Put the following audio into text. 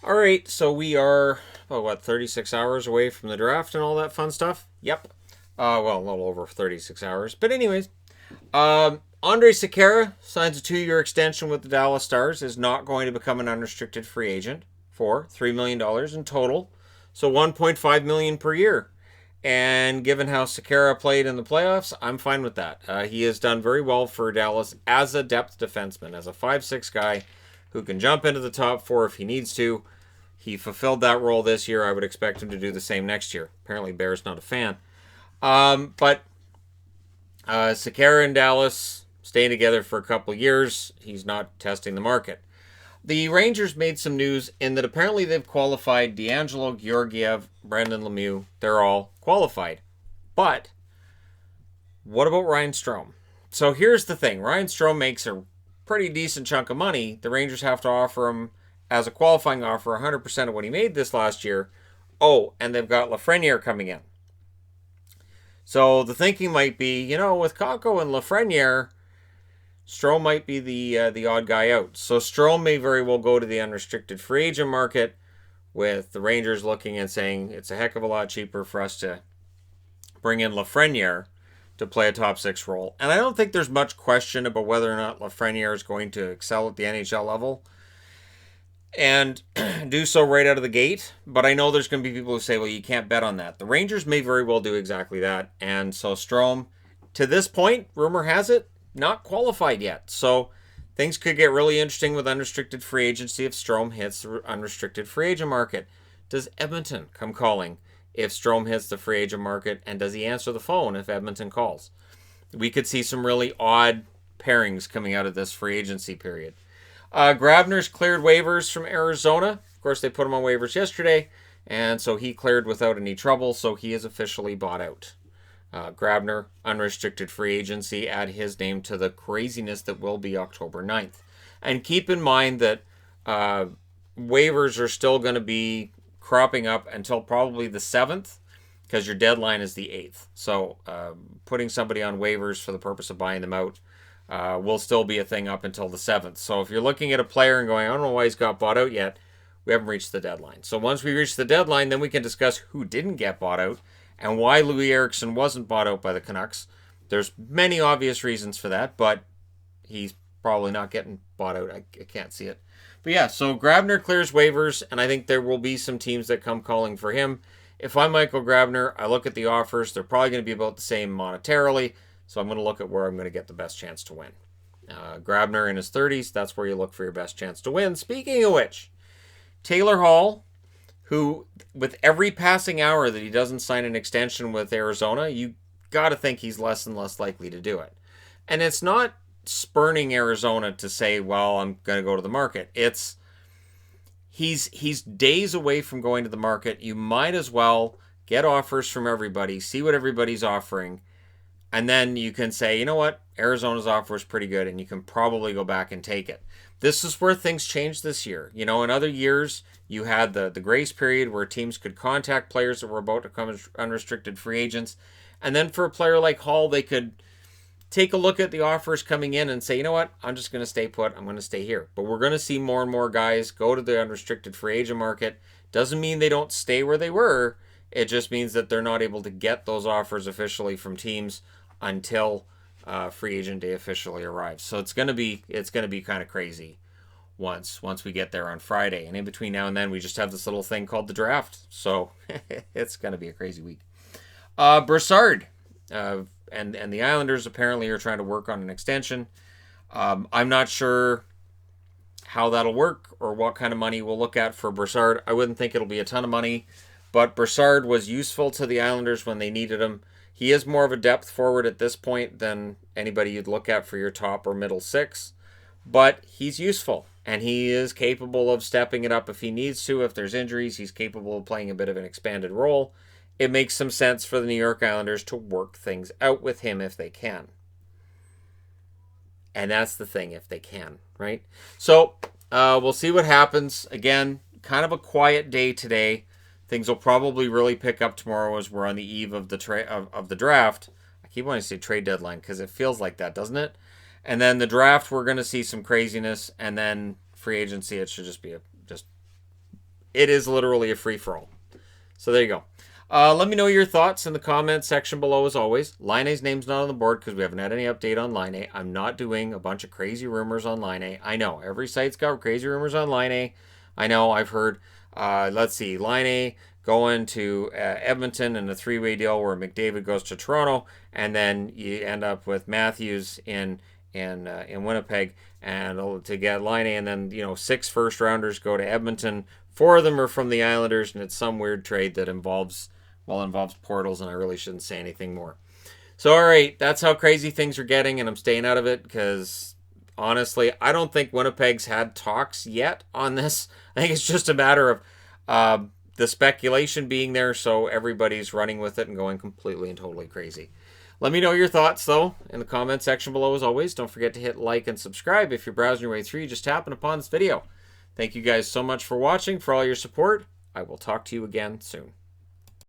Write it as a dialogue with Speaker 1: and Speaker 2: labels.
Speaker 1: All right, so we are, 36 hours away from the draft and all that fun stuff? Yep. A little over 36 hours. But anyways, Andre Sekera signs a 2-year extension with the Dallas Stars, is not going to become an unrestricted free agent for $3 million in total. So $1.5 million per year. And given how Sekera played in the playoffs, I'm fine with that. He has done very well for Dallas as a depth defenseman, as a 5'6 guy who can jump into the top four if he needs to. He fulfilled that role this year. I would expect him to do the same next year. Apparently, Bear's not a fan. But Sekera and Dallas staying together for a couple of years. He's not testing the market. The Rangers made some news in that apparently they've qualified D'Angelo, Georgiev, Brendan Lemieux. They're all qualified. But what about Ryan Strome? So here's the thing. Ryan Strome makes a pretty decent chunk of money. The Rangers have to offer him, as a qualifying offer, 100% of what he made this last year. Oh, and they've got Lafreniere coming in. So the thinking might be, with Kakko and Lafreniere, Strome might be the odd guy out. So Strome may very well go to the unrestricted free agent market, with the Rangers looking and saying it's a heck of a lot cheaper for us to bring in Lafreniere to play a top six role. And I don't think there's much question about whether or not Lafreniere is going to excel at the NHL level and do so right out of the gate. But I know there's going to be people who say, well, you can't bet on that. The Rangers may very well do exactly that. And so Strome, to this point, rumor has it, not qualified yet. So things could get really interesting with unrestricted free agency if Strome hits the unrestricted free agent market. Does Edmonton come calling if Strome hits the free agent market? And does he answer the phone if Edmonton calls? We could see some really odd pairings coming out of this free agency period. Grabner's cleared waivers from Arizona. Of course, they put him on waivers yesterday, and so he cleared without any trouble, so he is officially bought out. Grabner, unrestricted free agency, add his name to the craziness that will be October 9th. And keep in mind that waivers are still going to be cropping up until probably the 7th, because your deadline is the 8th. So putting somebody on waivers for the purpose of buying them out will still be a thing up until the 7th. So if you're looking at a player and going, I don't know why he's got bought out yet, we haven't reached the deadline. So once we reach the deadline, then we can discuss who didn't get bought out and why Louis Eriksson wasn't bought out by the Canucks. There's many obvious reasons for that, but he's probably not getting bought out. I can't see it. But yeah, so Grabner clears waivers, and I think there will be some teams that come calling for him. If I'm Michael Grabner, I look at the offers. They're probably going to be about the same monetarily, so I'm going to look at where I'm going to get the best chance to win. Grabner in his 30s, that's where you look for your best chance to win. Speaking of which, Taylor Hall, who, with every passing hour that he doesn't sign an extension with Arizona, you got to think he's less and less likely to do it. And it's not spurning Arizona to say, well, I'm going to go to the market. It's he's days away from going to the market. You might as well get offers from everybody, see what everybody's offering, and then you can say, you know what, Arizona's offer is pretty good, and you can probably go back and take it. This is where things changed this year. In other years, you had the grace period where teams could contact players that were about to become unrestricted free agents. And then for a player like Hall, they could take a look at the offers coming in and say, you know what, I'm just going to stay put. I'm going to stay here. But we're going to see more and more guys go to the unrestricted free agent market. Doesn't mean they don't stay where they were. It just means that they're not able to get those offers officially from teams until free agent day officially arrives. So it's going to be kind of crazy once we get there on Friday. And in between now and then, we just have this little thing called the draft. So it's going to be a crazy week. Brassard and the Islanders apparently are trying to work on an extension. I'm not sure how that'll work or what kind of money we'll look at for Brassard. I wouldn't think it'll be a ton of money, but Brassard was useful to the Islanders when they needed him. He is more of a depth forward at this point than anybody you'd look at for your top or middle six, but he's useful, and he is capable of stepping it up if he needs to. If there's injuries, he's capable of playing a bit of an expanded role. It makes some sense for the New York Islanders to work things out with him if they can. And that's the thing, if they can, right? So we'll see what happens. Again, kind of a quiet day today. Things will probably really pick up tomorrow as we're on the eve of the draft. I keep wanting to say trade deadline because it feels like that, doesn't it? And then the draft, we're going to see some craziness. And then free agency, it should just be it is literally a free-for-all. So there you go. Let me know your thoughts in the comments section below as always. Laine's name's not on the board because we haven't had any update on Laine. I'm not doing a bunch of crazy rumors on Laine. I know, every site's got crazy rumors on Laine. I know, I've heard, let's see, Laine going to Edmonton in a three-way deal where McDavid goes to Toronto, and then you end up with Matthews in Winnipeg, and to get Laine, and then 6 first-rounders go to Edmonton. 4 of them are from the Islanders, and it's some weird trade that involves portals, and I really shouldn't say anything more. So, all right, that's how crazy things are getting, and I'm staying out of it because, honestly, I don't think Winnipeg's had talks yet on this. I think it's just a matter of the speculation being there, so everybody's running with it and going completely and totally crazy. Let me know your thoughts, though, in the comment section below, as always. Don't forget to hit like and subscribe if you're browsing your way through. Just tapping upon this video. Thank you guys so much for watching, for all your support. I will talk to you again soon.